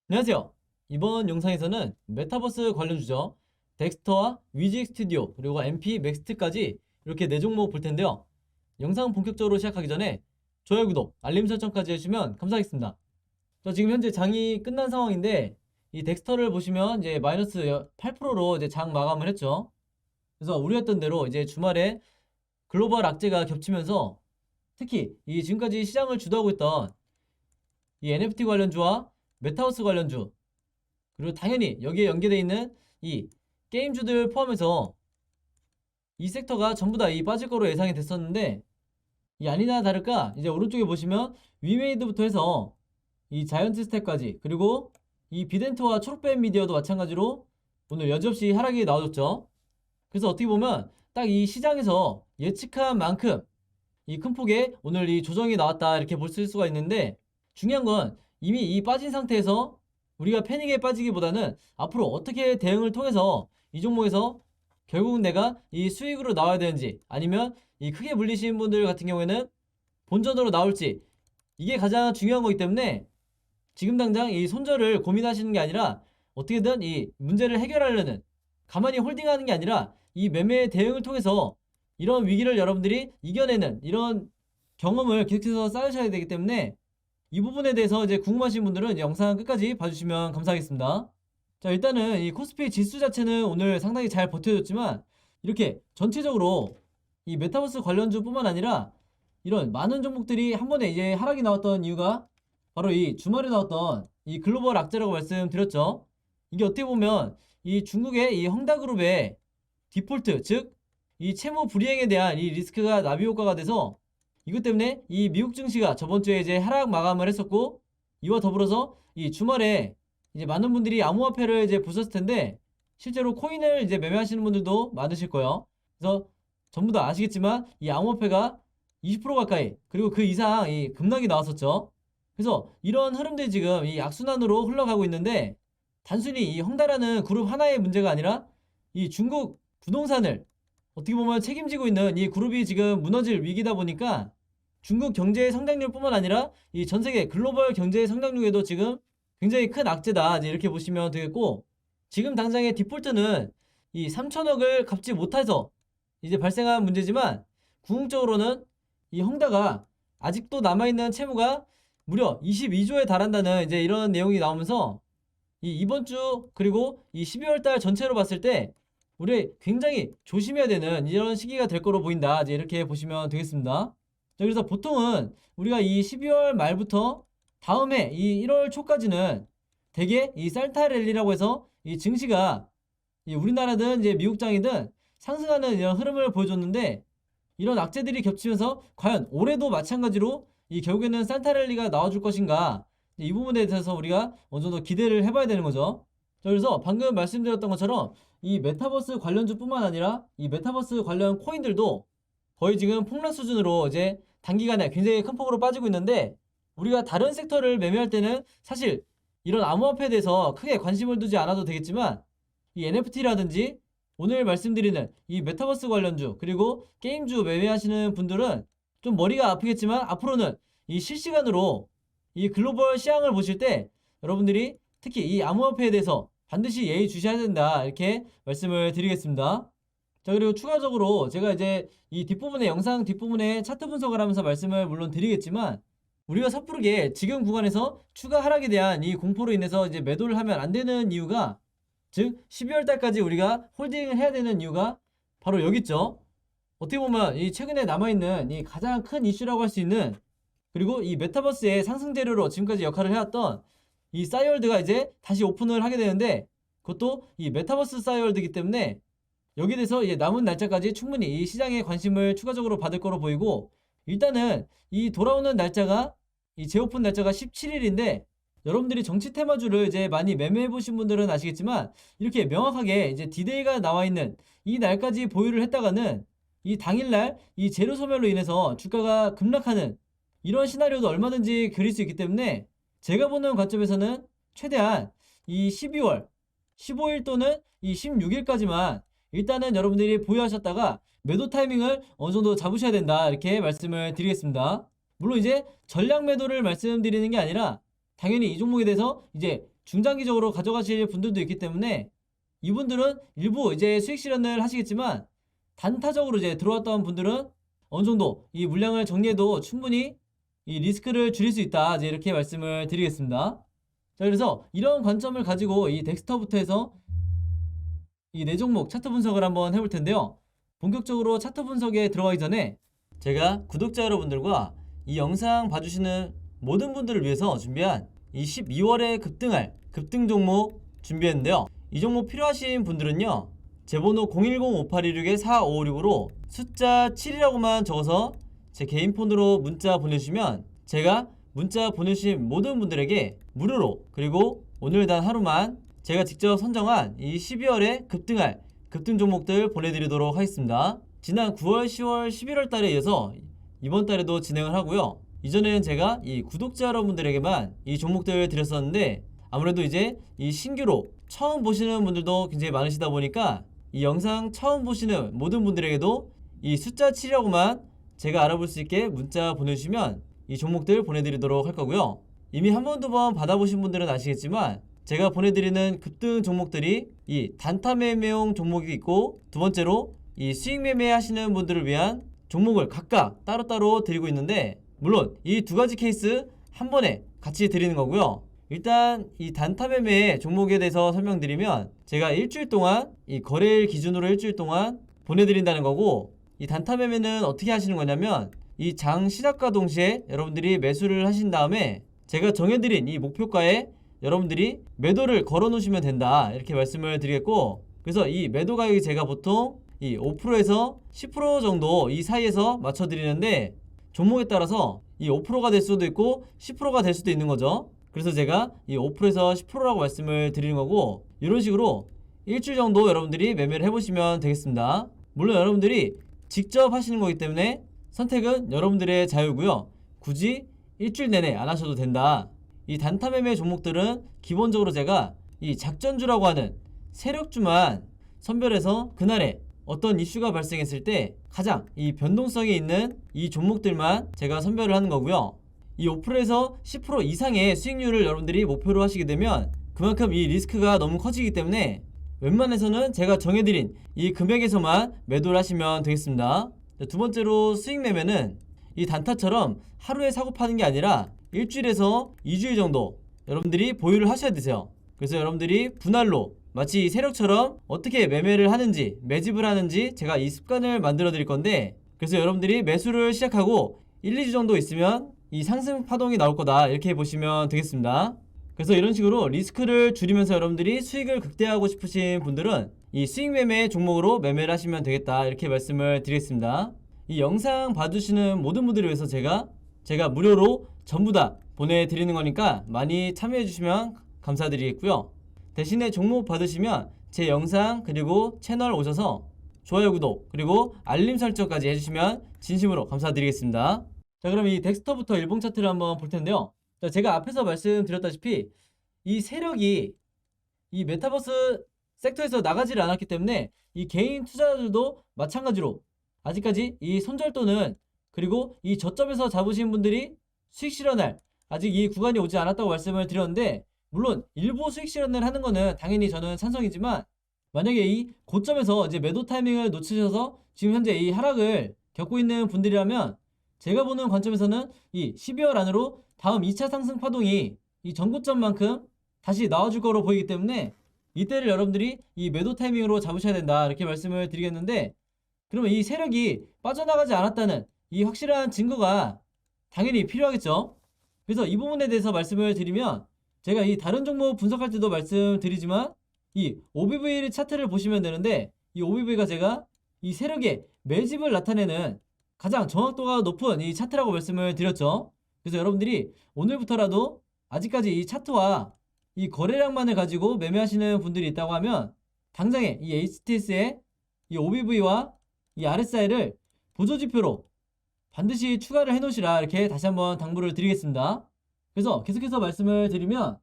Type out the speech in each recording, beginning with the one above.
안녕하세요. 이번 영상에서는 메타버스 관련 주죠. 덱스터와 위직 스튜디오 그리고 MP 맥스트까지 이렇게 4종목 볼 텐데요. 영상 본격적으로 시작하기 전에 좋아요, 구독, 알림 설정까지 해주시면 감사하겠습니다. 저 지금 현재 장이 끝난 상황인데 이 덱스터를 보시면 이제 마이너스 8%로 이제 장 마감을 했죠. 그래서 우려했던 대로 이제 주말에 글로벌 악재가 겹치면서 특히 이 지금까지 시장을 주도하고 있던 이 NFT 관련주와 메타버스 관련주 그리고 당연히 여기에 연계되어 있는 이 게임주들 포함해서 이 섹터가 전부 다 이 빠질 거로 예상이 됐었는데 이 아니나 다를까 이제 오른쪽에 보시면 위메이드부터 해서 이 자이언트 스텝까지 그리고 이 비덴트와 초록뱀 미디어도 마찬가지로 오늘 여지없이 하락이 나와줬죠. 그래서 어떻게 보면 딱 이 시장에서 예측한 만큼 이 큰 폭의 오늘 이 조정이 나왔다 이렇게 볼 수가 있는데 중요한 건 이미 이 빠진 상태에서 우리가 패닉에 빠지기보다는 앞으로 어떻게 대응을 통해서 이 종목에서 결국은 내가 이 수익으로 나와야 되는지 아니면 이 크게 물리신 분들 같은 경우에는 본전으로 나올지 이게 가장 중요한 거기 때문에 지금 당장 이 손절을 고민하시는 게 아니라 어떻게든 이 문제를 해결하려는 가만히 홀딩하는 게 아니라 이 매매 대응을 통해서 이런 위기를 여러분들이 이겨내는 이런 경험을 계속해서 쌓으셔야 되기 때문에 이 부분에 대해서 이제 궁금하신 분들은 영상 끝까지 봐주시면 감사하겠습니다. 자, 일단은 이 코스피 지수 자체는 오늘 상당히 잘 버텨줬지만 이렇게 전체적으로 이 메타버스 관련주뿐만 아니라 이런 많은 종목들이 한 번에 이제 하락이 나왔던 이유가 바로 이 주말에 나왔던 이 글로벌 악재라고 말씀드렸죠. 이게 어떻게 보면 이 중국의 이 헝다그룹의 디폴트, 즉 이 채무 불이행에 대한 이 리스크가 나비 효과가 돼서 이것 때문에 이 미국 증시가 저번 주에 이제 하락 마감을 했었고 이와 더불어서 이 주말에 이제 많은 분들이 암호화폐를 이제 보셨을 텐데 실제로 코인을 이제 매매하시는 분들도 많으실 거예요. 그래서 전부 다 아시겠지만 이 암호화폐가 20% 가까이 그리고 그 이상 이 급락이 나왔었죠. 그래서 이런 흐름들이 지금 이 악순환으로 흘러가고 있는데 단순히 이 헝다라는 그룹 하나의 문제가 아니라 이 중국 부동산을 어떻게 보면 책임지고 있는 이 그룹이 지금 무너질 위기다 보니까 중국 경제의 성장률뿐만 아니라 이 전 세계 글로벌 경제의 성장률에도 지금 굉장히 큰 악재다 이렇게 보시면 되겠고 지금 당장의 디폴트는 이 3천억을 갚지 못해서 이제 발생한 문제지만 궁극적으로는 이 헝다가 아직도 남아있는 채무가 무려 22조에 달한다는 이제 이런 내용이 나오면서 이 이번 주 그리고 이 12월 달 전체로 봤을 때 우리 굉장히 조심해야 되는 이런 시기가 될 거로 보인다 이제 이렇게 보시면 되겠습니다. 자, 그래서 보통은 우리가 이 12월 말부터 다음해 이 1월 초까지는 대개 이 살타랠리라고 해서 이 증시가 이 우리나라든 이제 미국장이든 상승하는 이런 흐름을 보여줬는데 이런 악재들이 겹치면서 과연 올해도 마찬가지로 이 결국에는 산타랠리가 나와줄 것인가 이 부분에 대해서 우리가 어느 정도 기대를 해봐야 되는 거죠. 자, 그래서 방금 말씀드렸던 것처럼 이 메타버스 관련주뿐만 아니라 이 메타버스 관련 코인들도 거의 지금 폭락 수준으로 이제 단기간에 굉장히 큰 폭으로 빠지고 있는데 우리가 다른 섹터를 매매할 때는 사실 이런 암호화폐에 대해서 크게 관심을 두지 않아도 되겠지만 이 NFT라든지 오늘 말씀드리는 이 메타버스 관련주 그리고 게임주 매매하시는 분들은 좀 머리가 아프겠지만 앞으로는 이 실시간으로 이 글로벌 시황을 보실 때 여러분들이 특히 이 암호화폐에 대해서 반드시 예의 주셔야 된다 이렇게 말씀을 드리겠습니다. 자, 그리고 추가적으로 제가 이제 이 뒷부분에 영상 뒷부분에 차트 분석을 하면서 말씀을 물론 드리겠지만 우리가 섣부르게 지금 구간에서 추가 하락에 대한 이 공포로 인해서 이제 매도를 하면 안 되는 이유가 즉 12월 달까지 우리가 홀딩을 해야 되는 이유가 바로 여기 있죠. 어떻게 보면 이 최근에 남아있는 이 가장 큰 이슈라고 할 수 있는 그리고 이 메타버스의 상승 재료로 지금까지 역할을 해왔던 이 싸이월드가 이제 다시 오픈을 하게 되는데 그것도 이 메타버스 싸이월드이기 때문에 여기에 대해서 이제 남은 날짜까지 충분히 이 시장의 관심을 추가적으로 받을 거로 보이고 일단은 이 돌아오는 날짜가 이 재오픈 날짜가 17일인데 여러분들이 정치 테마주를 이제 많이 매매해 보신 분들은 아시겠지만 이렇게 명확하게 이제 디데이가 나와 있는 이 날까지 보유를 했다가는 이 당일날 이 재료 소멸로 인해서 주가가 급락하는 이런 시나리오도 얼마든지 그릴 수 있기 때문에 제가 보는 관점에서는 최대한 이 12월 15일 또는 이 16일까지만 일단은 여러분들이 보유하셨다가 매도 타이밍을 어느 정도 잡으셔야 된다 이렇게 말씀을 드리겠습니다. 물론 이제 전략 매도를 말씀드리는 게 아니라 당연히 이 종목에 대해서 이제 중장기적으로 가져가실 분들도 있기 때문에 이분들은 일부 이제 수익 실현을 하시겠지만 단타적으로 이제 들어왔던 분들은 어느 정도 이 물량을 정리해도 충분히 이 리스크를 줄일 수 있다. 이제 이렇게 말씀을 드리겠습니다. 자, 그래서 이런 관점을 가지고 이 덱스터부터 해서 이 네 종목 차트 분석을 한번 해볼 텐데요. 본격적으로 차트 분석에 들어가기 전에 제가 구독자 여러분들과 이 영상 봐주시는 모든 분들을 위해서 준비한 이 12월에 급등할 급등 종목 준비했는데요. 이 종목 필요하신 분들은요, 제 번호 010-5816-4556으로 숫자 7이라고만 적어서 제 개인 폰으로 문자 보내주시면 제가 문자 보내주신 모든 분들에게 무료로, 그리고 오늘 단 하루만 제가 직접 선정한 이 12월에 급등할 급등 종목들 보내드리도록 하겠습니다. 지난 9월, 10월, 11월 달에 이어서 이번 달에도 진행을 하고요. 이전에는 제가 이 구독자 여러분들에게만 이 종목들을 드렸었는데 아무래도 이제 이 신규로 처음 보시는 분들도 굉장히 많으시다 보니까 이 영상 처음 보시는 모든 분들에게도 이 숫자 7이라고만 제가 알아볼 수 있게 문자 보내주시면 이 종목들 보내드리도록 할 거고요. 이미 한 번, 두 번 받아보신 분들은 아시겠지만 제가 보내드리는 급등 종목들이 이 단타 매매용 종목이 있고, 두 번째로 이 수익 매매 하시는 분들을 위한 종목을 각각 따로따로 드리고 있는데, 물론 이 두 가지 케이스 한 번에 같이 드리는 거고요. 일단 이 단타 매매 종목에 대해서 설명드리면 제가 일주일 동안 이 거래일 기준으로 일주일 동안 보내드린다는 거고, 이 단타 매매는 어떻게 하시는 거냐면 이 장 시작과 동시에 여러분들이 매수를 하신 다음에 제가 정해드린 이 목표가에 여러분들이 매도를 걸어 놓으시면 된다, 이렇게 말씀을 드리겠고, 그래서 이 매도 가격이 제가 보통 이 5%에서 10% 정도 이 사이에서 맞춰 드리는데 종목에 따라서 이 5%가 될 수도 있고 10%가 될 수도 있는 거죠. 그래서 제가 이 5%에서 10%라고 말씀을 드리는 거고, 이런 식으로 일주일 정도 여러분들이 매매를 해보시면 되겠습니다. 물론 여러분들이 직접 하시는 거기 때문에 선택은 여러분들의 자유고요. 굳이 일주일 내내 안 하셔도 된다. 이 단타 매매 종목들은 기본적으로 제가 이 작전주라고 하는 세력주만 선별해서 그날에 어떤 이슈가 발생했을 때 가장 이 변동성이 있는 이 종목들만 제가 선별을 하는 거고요. 이 5%에서 10% 이상의 수익률을 여러분들이 목표로 하시게 되면 그만큼 이 리스크가 너무 커지기 때문에 웬만해서는 제가 정해드린 이 금액에서만 매도를 하시면 되겠습니다. 두 번째로 수익 매매는 이 단타처럼 하루에 사고 파는 게 아니라 일주일에서 2주일 정도 여러분들이 보유를 하셔야 되세요. 그래서 여러분들이 분할로 마치 이 세력처럼 어떻게 매매를 하는지, 매집을 하는지 제가 이 습관을 만들어 드릴 건데, 그래서 여러분들이 매수를 시작하고 1, 2주 정도 있으면 이 상승 파동이 나올 거다, 이렇게 보시면 되겠습니다. 그래서 이런 식으로 리스크를 줄이면서 여러분들이 수익을 극대화하고 싶으신 분들은 이 수익 매매 종목으로 매매를 하시면 되겠다, 이렇게 말씀을 드리겠습니다. 이 영상 봐주시는 모든 분들을 위해서 제가 무료로 전부 다 보내드리는 거니까 많이 참여해 주시면 감사드리겠고요. 대신에 종목 받으시면 제 영상 그리고 채널 오셔서 좋아요, 구독, 그리고 알림 설정까지 해주시면 진심으로 감사드리겠습니다. 자, 그럼 이 덱스터부터 일봉 차트를 한번 볼 텐데요. 자, 제가 앞에서 말씀드렸다시피 이 세력이 이 메타버스 섹터에서 나가지를 않았기 때문에 이 개인 투자자들도 마찬가지로 아직까지 이 손절도는, 그리고 이 저점에서 잡으신 분들이 수익 실현할 아직 이 구간이 오지 않았다고 말씀을 드렸는데, 물론 일부 수익 실현을 하는 거는 당연히 저는 찬성이지만 만약에 이 고점에서 이제 매도 타이밍을 놓치셔서 지금 현재 이 하락을 겪고 있는 분들이라면 제가 보는 관점에서는 이 12월 안으로 다음 2차 상승 파동이 이 전고점만큼 다시 나와줄 거로 보이기 때문에 이때를 여러분들이 이 매도 타이밍으로 잡으셔야 된다, 이렇게 말씀을 드리겠는데, 그러면 이 세력이 빠져나가지 않았다는 이 확실한 증거가 당연히 필요하겠죠. 그래서 이 부분에 대해서 말씀을 드리면 제가 이 다른 종목 분석할 때도 말씀드리지만 이 OBV 차트를 보시면 되는데, 이 OBV가 제가 이 세력의 매집을 나타내는 가장 정확도가 높은 이 차트라고 말씀을 드렸죠. 그래서 여러분들이 오늘부터라도 아직까지 이 차트와 이 거래량만을 가지고 매매하시는 분들이 있다고 하면 당장에 이 HTS의 이 OBV와 이 RSI를 보조지표로 반드시 추가를 해 놓으시라, 이렇게 다시 한번 당부를 드리겠습니다. 그래서 계속해서 말씀을 드리면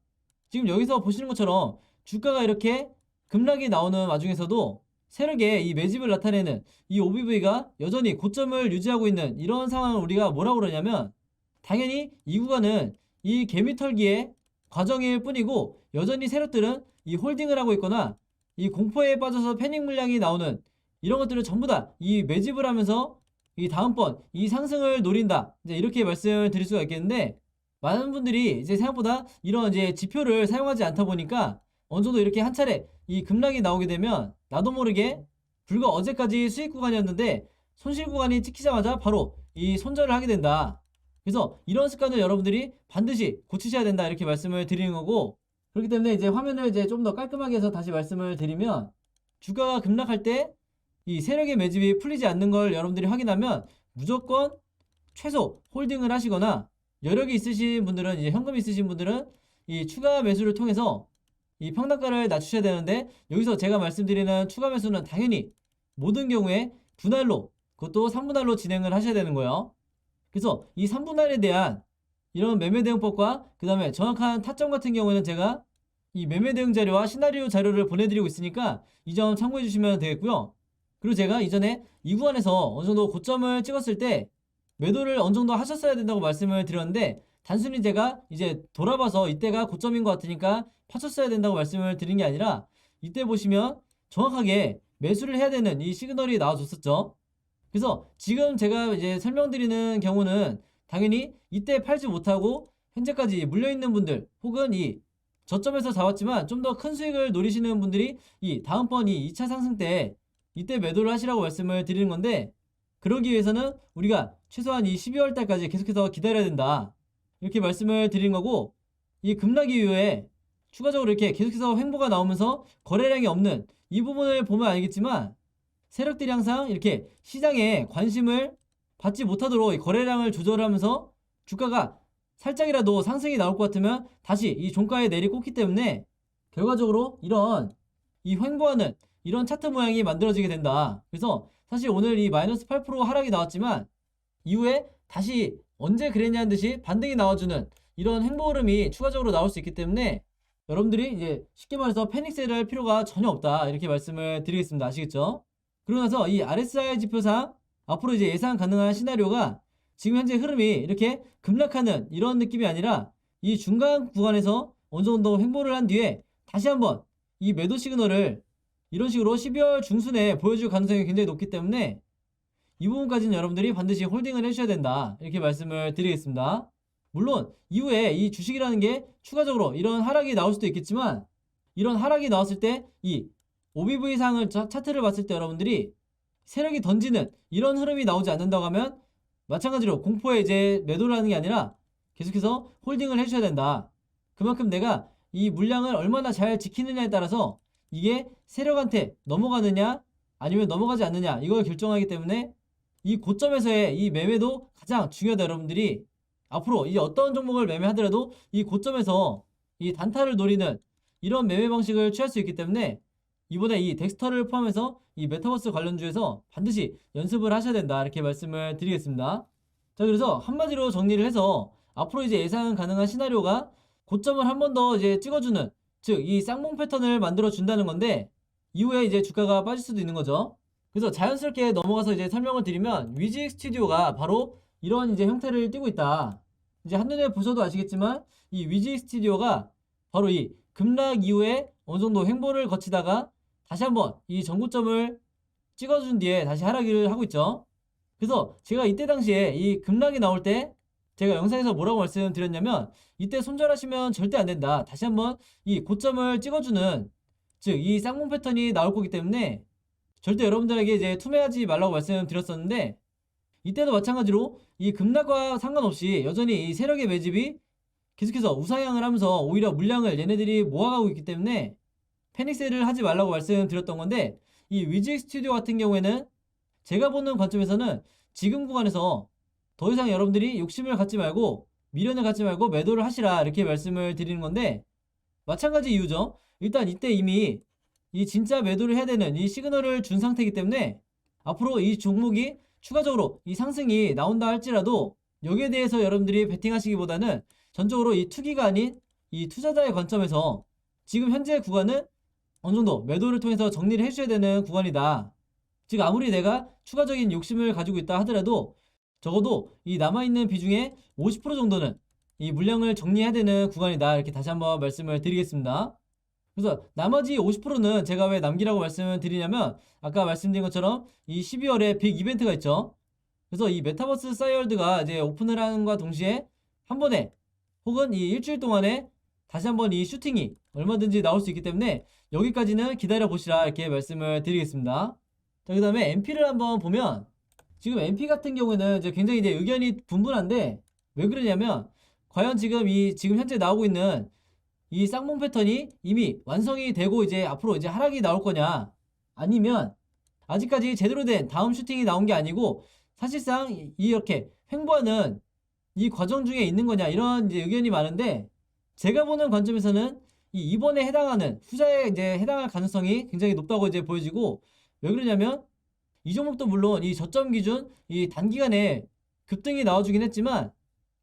지금 여기서 보시는 것처럼 주가가 이렇게 급락이 나오는 와중에서도 세력의 이 매집을 나타내는 이 OBV가 여전히 고점을 유지하고 있는 이런 상황을 우리가 뭐라고 그러냐면, 당연히 이 구간은 이 개미털기에 과정일 뿐이고 여전히 세력들은 이 홀딩을 하고 있거나 이 공포에 빠져서 패닉 물량이 나오는 이런 것들을 전부 다 이 매집을 하면서 이 다음번 이 상승을 노린다. 이제 이렇게 말씀을 드릴 수가 있겠는데 많은 분들이 이제 생각보다 이런 이제 지표를 사용하지 않다 보니까 어느 정도 이렇게 한 차례 이 급락이 나오게 되면 나도 모르게 불과 어제까지 수익 구간이었는데 손실 구간이 찍히자마자 바로 이 손절을 하게 된다. 그래서 이런 습관을 여러분들이 반드시 고치셔야 된다 이렇게 말씀을 드리는 거고, 그렇기 때문에 이제 화면을 이제 좀 더 깔끔하게 해서 다시 말씀을 드리면 주가가 급락할 때 이 세력의 매집이 풀리지 않는 걸 여러분들이 확인하면 무조건 최소 홀딩을 하시거나 여력이 있으신 분들은 이제 현금 있으신 분들은 이 추가 매수를 통해서 이 평단가를 낮추셔야 되는데 여기서 제가 말씀드리는 추가 매수는 당연히 모든 경우에 분할로 그것도 3분할로 진행을 하셔야 되는 거예요. 그래서 이 3분할에 대한 이런 매매 대응법과 그 다음에 정확한 타점 같은 경우에는 제가 이 매매 대응 자료와 시나리오 자료를 보내드리고 있으니까 이 점 참고해 주시면 되겠고요. 그리고 제가 이전에 이 구간에서 어느 정도 고점을 찍었을 때 매도를 어느 정도 하셨어야 된다고 말씀을 드렸는데 단순히 제가 이제 돌아봐서 이때가 고점인 것 같으니까 파셨어야 된다고 말씀을 드린 게 아니라 이때 보시면 정확하게 매수를 해야 되는 이 시그널이 나와줬었죠. 그래서 지금 제가 이제 설명드리는 경우는 당연히 이때 팔지 못하고 현재까지 물려있는 분들 혹은 이 저점에서 잡았지만 좀 더 큰 수익을 노리시는 분들이 이 다음번 이 2차 상승 때 이때 매도를 하시라고 말씀을 드리는 건데, 그러기 위해서는 우리가 최소한 이 12월 달까지 계속해서 기다려야 된다 이렇게 말씀을 드린 거고, 이 급락 이후에 추가적으로 이렇게 계속해서 횡보가 나오면서 거래량이 없는 이 부분을 보면 알겠지만 세력들이 항상 이렇게 시장에 관심을 받지 못하도록 거래량을 조절하면서 주가가 살짝이라도 상승이 나올 것 같으면 다시 이 종가에 내리꽂기 때문에 결과적으로 이런 이 횡보하는 이런 차트 모양이 만들어지게 된다. 그래서 사실 오늘 이 마이너스 8% 하락이 나왔지만 이후에 다시 언제 그랬냐는 듯이 반등이 나와주는 이런 횡보 흐름이 추가적으로 나올 수 있기 때문에 여러분들이 이제 쉽게 말해서 패닉세를 할 필요가 전혀 없다 이렇게 말씀을 드리겠습니다. 아시겠죠? 그러고 나서 이 RSI 지표상 앞으로 이제 예상 가능한 시나리오가 지금 현재 흐름이 이렇게 급락하는 이런 느낌이 아니라 이 중간 구간에서 어느 정도 횡보를 한 뒤에 다시 한번 이 매도 시그널을 이런 식으로 12월 중순에 보여줄 가능성이 굉장히 높기 때문에 이 부분까지는 여러분들이 반드시 홀딩을 해주셔야 된다 이렇게 말씀을 드리겠습니다. 물론 이후에 이 주식이라는 게 추가적으로 이런 하락이 나올 수도 있겠지만 이런 하락이 나왔을 때 이 OBV 상을 차트를 봤을 때 여러분들이 세력이 던지는 이런 흐름이 나오지 않는다고 하면 마찬가지로 공포에 이제 매도를 하는 게 아니라 계속해서 홀딩을 해주셔야 된다. 그만큼 내가 이 물량을 얼마나 잘 지키느냐에 따라서 이게 세력한테 넘어가느냐 아니면 넘어가지 않느냐 이걸 결정하기 때문에 이 고점에서의 이 매매도 가장 중요하다. 여러분들이 앞으로 이 어떤 종목을 매매하더라도 이 고점에서 이 단타를 노리는 이런 매매 방식을 취할 수 있기 때문에 이번에 이 덱스터를 포함해서 이 메타버스 관련주에서 반드시 연습을 하셔야 된다 이렇게 말씀을 드리겠습니다. 자, 그래서 한마디로 정리를 해서 앞으로 이제 예상 가능한 시나리오가 고점을 한 번 더 이제 찍어주는, 즉 이 쌍봉 패턴을 만들어 준다는 건데 이후에 이제 주가가 빠질 수도 있는 거죠. 그래서 자연스럽게 넘어가서 이제 설명을 드리면 위직 스튜디오가 바로 이런 이제 형태를 띠고 있다. 이제 한눈에 보셔도 아시겠지만 이 위직 스튜디오가 바로 이 급락 이후에 어느 정도 횡보를 거치다가 다시 한번 이 전고점을 찍어준 뒤에 다시 하락을 하고 있죠. 그래서 제가 이때 당시에 이 급락이 나올 때 제가 영상에서 뭐라고 말씀드렸냐면 이때 손절하시면 절대 안 된다. 다시 한번 이 고점을 찍어주는, 즉 이 쌍봉 패턴이 나올 거기 때문에 절대 여러분들에게 이제 투매하지 말라고 말씀드렸었는데 이때도 마찬가지로 이 급락과 상관없이 여전히 이 세력의 매집이 계속해서 우상향을 하면서 오히려 물량을 얘네들이 모아가고 있기 때문에 패닉세를 하지 말라고 말씀드렸던 건데, 이 위직 스튜디오 같은 경우에는 제가 보는 관점에서는 지금 구간에서 더 이상 여러분들이 욕심을 갖지 말고 미련을 갖지 말고 매도를 하시라 이렇게 말씀을 드리는 건데, 마찬가지 이유죠. 일단 이때 이미 이 진짜 매도를 해야 되는 이 시그널을 준 상태이기 때문에 앞으로 이 종목이 추가적으로 이 상승이 나온다 할지라도 여기에 대해서 여러분들이 베팅하시기보다는 전적으로 이 투기가 아닌 이 투자자의 관점에서 지금 현재 구간은 어느 정도 매도를 통해서 정리를 해줘야 되는 구간이다. 즉 아무리 내가 추가적인 욕심을 가지고 있다 하더라도 적어도 이 남아있는 비중의 50% 정도는 이 물량을 정리해야 되는 구간이다. 이렇게 다시 한번 말씀을 드리겠습니다. 그래서 나머지 50%는 제가 왜 남기라고 말씀을 드리냐면 아까 말씀드린 것처럼 이 12월에 빅 이벤트가 있죠. 그래서 이 메타버스 싸이월드가 이제 오픈을 하는과 동시에 한 번에 혹은 이 일주일 동안에 다시 한번 이 슈팅이 얼마든지 나올 수 있기 때문에 여기까지는 기다려 보시라 이렇게 말씀을 드리겠습니다. 자, 그 다음에 MP를 한번 보면 지금 MP 같은 경우에는 이제 굉장히 이제 의견이 분분한데 왜 그러냐면 과연 지금 현재 나오고 있는 이 쌍봉 패턴이 이미 완성이 되고 이제 앞으로 이제 하락이 나올 거냐, 아니면 아직까지 제대로 된 다음 슈팅이 나온 게 아니고 사실상 이렇게 횡보하는 이 과정 중에 있는 거냐, 이런 이제 의견이 많은데 제가 보는 관점에서는 이번에 해당하는 후자에 이제 해당할 가능성이 굉장히 높다고 이제 보여지고, 왜 그러냐면 이 종목도 물론 이 저점 기준 이 단기간에 급등이 나와주긴 했지만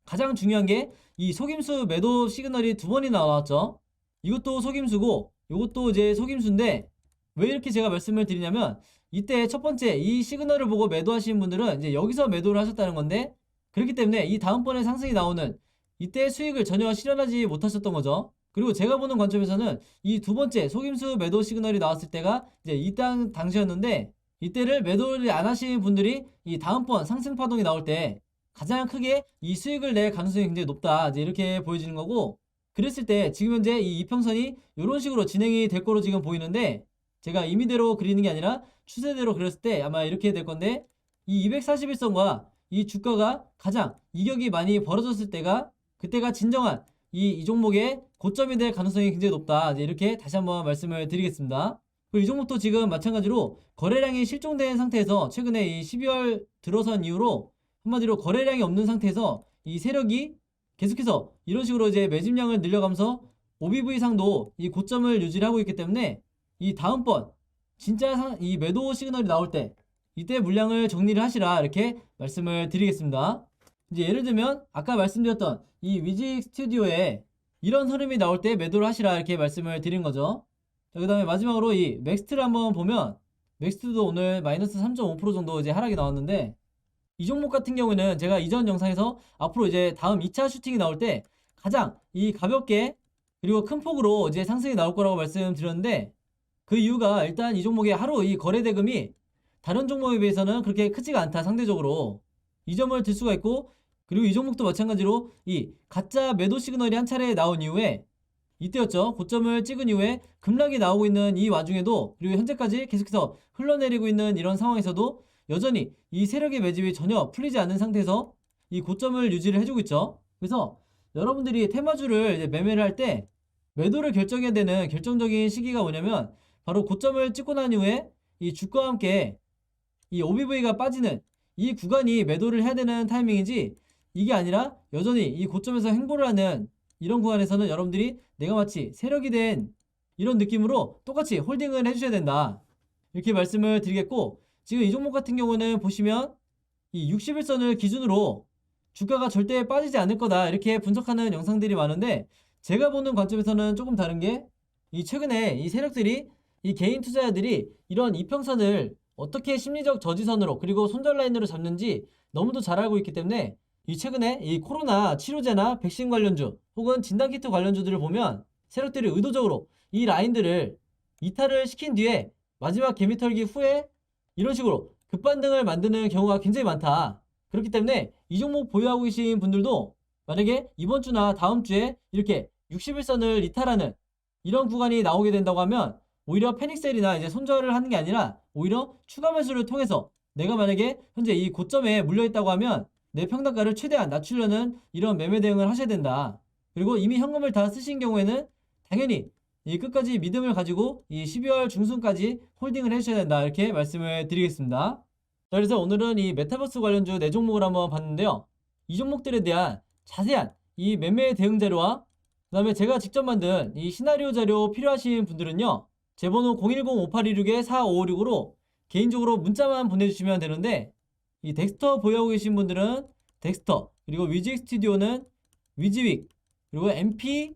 가장 중요한 게 이 속임수 매도 시그널이 두 번이나 나왔죠. 이것도 속임수고 이것도 이제 속임수인데 왜 이렇게 제가 말씀을 드리냐면 이때 첫 번째 이 시그널을 보고 매도하시는 분들은 이제 여기서 매도를 하셨다는 건데, 그렇기 때문에 이 다음번에 상승이 나오는 이때 수익을 전혀 실현하지 못하셨던 거죠. 그리고 제가 보는 관점에서는 이 두 번째 속임수 매도 시그널이 나왔을 때가 이제 이 당시였는데 이때를 매도를 안 하시는 분들이 이 다음번 상승 파동이 나올 때 가장 크게 이 수익을 낼 가능성이 굉장히 높다, 이제 이렇게 보여지는 거고, 그랬을 때 지금 현재 이 이평선이 이런 식으로 진행이 될 거로 지금 보이는데 제가 임의대로 그리는 게 아니라 추세대로 그렸을 때 아마 이렇게 될 건데, 이 241선과 이 주가가 가장 이격이 많이 벌어졌을 때가 그때가 진정한 이 종목의 고점이 될 가능성이 굉장히 높다, 이제 이렇게 다시 한번 말씀을 드리겠습니다. 그리고 이 종목도 지금 마찬가지로 거래량이 실종된 상태에서 최근에 이 12월 들어선 이후로 한마디로 거래량이 없는 상태에서 이 세력이 계속해서 이런 식으로 이제 매집량을 늘려가면서 OBV 상도 이 고점을 유지를 하고 있기 때문에 이 다음번 진짜 이 매도 시그널이 나올 때 이때 물량을 정리를 하시라, 이렇게 말씀을 드리겠습니다. 이제 예를 들면 아까 말씀드렸던 이 위직 스튜디오에 이런 흐름이 나올 때 매도를 하시라, 이렇게 말씀을 드린 거죠. 그 다음에 마지막으로 이 맥스트를 한번 보면 맥스트도 오늘 마이너스 3.5% 정도 이제 하락이 나왔는데, 이 종목 같은 경우는 제가 이전 영상에서 앞으로 이제 다음 2차 슈팅이 나올 때 가장 이 가볍게 그리고 큰 폭으로 이제 상승이 나올 거라고 말씀드렸는데, 그 이유가 일단 이 종목의 하루 이 거래 대금이 다른 종목에 비해서는 그렇게 크지가 않다, 상대적으로. 이 점을 들 수가 있고, 그리고 이 종목도 마찬가지로 이 가짜 매도 시그널이 한 차례 나온 이후에 이때였죠. 고점을 찍은 이후에 급락이 나오고 있는 이 와중에도, 그리고 현재까지 계속해서 흘러내리고 있는 이런 상황에서도 여전히 이 세력의 매집이 전혀 풀리지 않는 상태에서 이 고점을 유지를 해주고 있죠. 그래서 여러분들이 테마주를 이제 매매를 할 때 매도를 결정해야 되는 결정적인 시기가 뭐냐면 바로 고점을 찍고 난 이후에 이 주가와 함께 이 OBV가 빠지는 이 구간이 매도를 해야 되는 타이밍이지, 이게 아니라 여전히 이 고점에서 횡보를 하는 이런 구간에서는 여러분들이 내가 마치 세력이 된 이런 느낌으로 똑같이 홀딩을 해주셔야 된다, 이렇게 말씀을 드리겠고, 지금 이 종목 같은 경우는 보시면 이 61선을 기준으로 주가가 절대 빠지지 않을 거다, 이렇게 분석하는 영상들이 많은데 제가 보는 관점에서는 조금 다른 게, 이 최근에 이 세력들이 이 개인 투자자들이 이런 이평선을 어떻게 심리적 저지선으로 그리고 손절 라인으로 잡는지 너무도 잘 알고 있기 때문에 이 최근에 이 코로나 치료제나 백신 관련주 혹은 진단키트 관련주들을 보면 세력들이 의도적으로 이 라인들을 이탈을 시킨 뒤에 마지막 개미털기 후에 이런 식으로 급반등을 만드는 경우가 굉장히 많다. 그렇기 때문에 이 종목 보유하고 계신 분들도 만약에 이번 주나 다음 주에 이렇게 61선을 이탈하는 이런 구간이 나오게 된다고 하면 오히려 패닉셀이나 이제 손절을 하는 게 아니라 오히려 추가 매수를 통해서 내가 만약에 현재 이 고점에 물려있다고 하면 내 평단가를 최대한 낮추려는 이런 매매 대응을 하셔야 된다. 그리고 이미 현금을 다 쓰신 경우에는 당연히 이 끝까지 믿음을 가지고 이 12월 중순까지 홀딩을 해주셔야 된다, 이렇게 말씀을 드리겠습니다. 자, 그래서 오늘은 이 메타버스 관련주 4종목을 한번 봤는데요. 이 종목들에 대한 자세한 이 매매 대응 자료와 그 다음에 제가 직접 만든 이 시나리오 자료 필요하신 분들은요, 제 번호 010-5826-4556으로 개인적으로 문자만 보내주시면 되는데, 이 덱스터 보유하고 계신 분들은 덱스터, 그리고 위직 스튜디오는 위지윅, 그리고 MP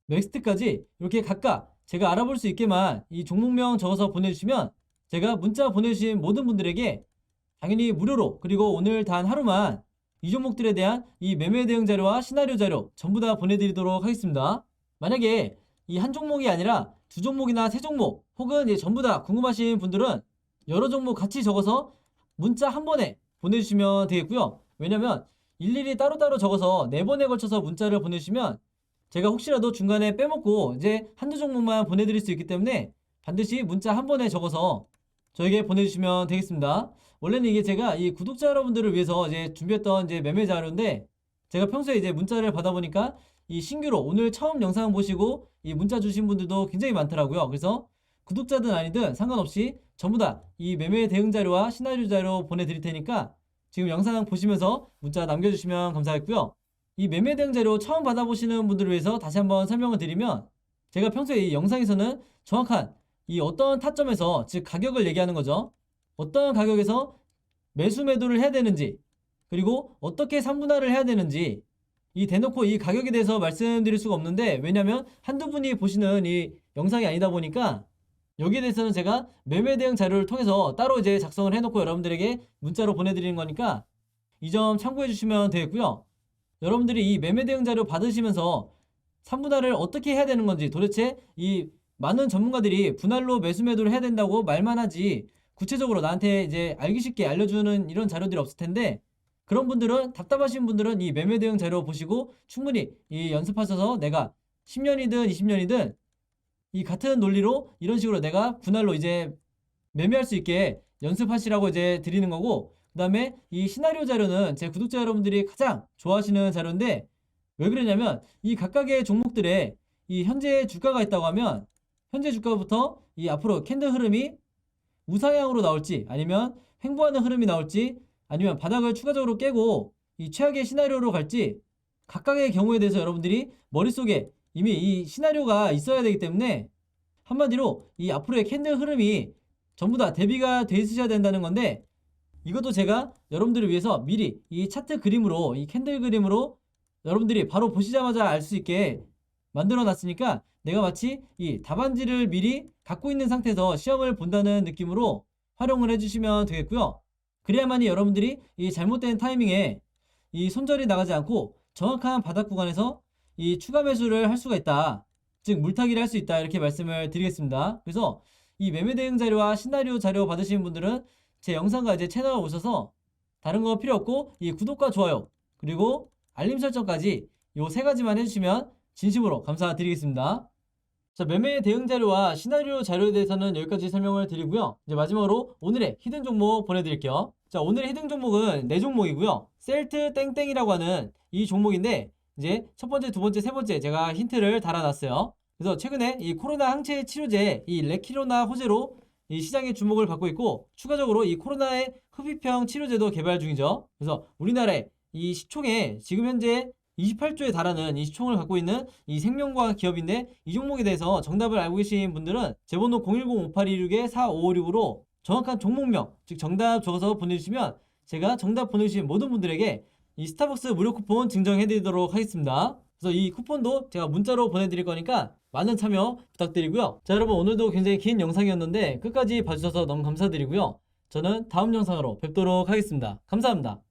맥스트까지 이렇게 각각 제가 알아볼 수 있게만 이 종목명 적어서 보내주시면 제가 문자 보내주신 모든 분들에게 당연히 무료로, 그리고 오늘 단 하루만 이 종목들에 대한 이 매매 대응 자료와 시나리오 자료 전부 다 보내드리도록 하겠습니다. 만약에 이 한 종목이 아니라 두 종목이나 세 종목 혹은 이제 전부 다 궁금하신 분들은 여러 종목 같이 적어서 문자 한 번에 보내주시면 되겠고요. 왜냐면 일일이 따로따로 적어서 4번에 걸쳐서 문자를 보내주시면 제가 혹시라도 중간에 빼먹고 이제 한두 종목만 보내드릴 수 있기 때문에 반드시 문자 한 번에 적어서 저에게 보내주시면 되겠습니다. 원래는 이게 제가 이 구독자 여러분들을 위해서 이제 준비했던 이제 매매 자료인데 제가 평소에 이제 문자를 받아보니까 이 신규로 오늘 처음 영상 보시고 이 문자 주신 분들도 굉장히 많더라고요. 그래서 구독자든 아니든 상관없이 전부 다 이 매매 대응 자료와 시나리오 자료 보내드릴 테니까 지금 영상 보시면서 문자 남겨주시면 감사하겠고요. 이 매매 대응 자료 처음 받아보시는 분들을 위해서 다시 한번 설명을 드리면 제가 평소에 이 영상에서는 정확한 이 어떤 타점에서 즉 가격을 얘기하는 거죠. 어떤 가격에서 매수 매도를 해야 되는지 그리고 어떻게 산분할을 해야 되는지 이 대놓고 이 가격에 대해서 말씀드릴 수가 없는데 왜냐면 한두 분이 보시는 이 영상이 아니다 보니까 여기에 대해서는 제가 매매 대응 자료를 통해서 따로 이제 작성을 해놓고 여러분들에게 문자로 보내드리는 거니까 이 점 참고해 주시면 되겠고요. 여러분들이 이 매매 대응 자료 받으시면서 산분할을 어떻게 해야 되는 건지 도대체 이 많은 전문가들이 분할로 매수 매도를 해야 된다고 말만 하지 구체적으로 나한테 이제 알기 쉽게 알려주는 이런 자료들이 없을 텐데 그런 분들은 답답하신 분들은 이 매매 대응 자료 보시고 충분히 이 연습하셔서 내가 10년이든 20년이든 이 같은 논리로 이런 식으로 내가 분할로 이제 매매할 수 있게 연습하시라고 이제 드리는 거고 그 다음에 이 시나리오 자료는 제 구독자 여러분들이 가장 좋아하시는 자료인데 왜 그러냐면 이 각각의 종목들의 이 현재 주가가 있다고 하면 현재 주가부터 이 앞으로 캔들 흐름이 우상향으로 나올지 아니면 횡보하는 흐름이 나올지 아니면 바닥을 추가적으로 깨고 이 최악의 시나리오로 갈지 각각의 경우에 대해서 여러분들이 머릿속에 이미 이 시나리오가 있어야 되기 때문에 한마디로 이 앞으로의 캔들 흐름이 전부 다 대비가 돼 있으셔야 된다는 건데 이것도 제가 여러분들을 위해서 미리 이 차트 그림으로 이 캔들 그림으로 여러분들이 바로 보시자마자 알 수 있게 만들어 놨으니까 내가 마치 이 답안지를 미리 갖고 있는 상태에서 시험을 본다는 느낌으로 활용을 해주시면 되겠고요. 그래야만이 여러분들이 이 잘못된 타이밍에 이 손절이 나가지 않고 정확한 바닥 구간에서 이 추가 매수를 할 수가 있다. 즉 물타기를 할 수 있다. 이렇게 말씀을 드리겠습니다. 그래서 이 매매 대응 자료와 시나리오 자료 받으시는 분들은 제 영상과 이제 채널에 오셔서 다른 거 필요 없고 이 구독과 좋아요 그리고 알림 설정까지 요 3가지만 해주시면 진심으로 감사드리겠습니다. 자, 매매 대응 자료와 시나리오 자료에 대해서는 여기까지 설명을 드리고요. 이제 마지막으로 오늘의 히든 종목 보내드릴게요. 자, 오늘의 히든 종목은 4종목이고요. 셀트 땡땡이라고 하는 이 종목인데 이제 첫 번째, 두 번째, 세 번째 제가 힌트를 달아놨어요. 그래서 최근에 이 코로나 항체 치료제 이 레키로나 호재로 이 시장의 주목을 받고 있고 추가적으로 이 코로나의 흡입형 치료제도 개발 중이죠. 그래서 우리나라의 이 시총에 지금 현재 28조에 달하는 이 시총을 갖고 있는 이 생명과학 기업인데 이 종목에 대해서 정답을 알고 계신 분들은 제 번호 010-5826-4556으로 정확한 종목명 즉 정답 적어서 보내주시면 제가 정답 보내주신 모든 분들에게 이 스타벅스 무료 쿠폰 증정해 드리도록 하겠습니다. 그래서 이 쿠폰도 제가 문자로 보내드릴 거니까 많은 참여 부탁드리고요. 자, 여러분 오늘도 굉장히 긴 영상이었는데 끝까지 봐주셔서 너무 감사드리고요. 저는 다음 영상으로 뵙도록 하겠습니다. 감사합니다.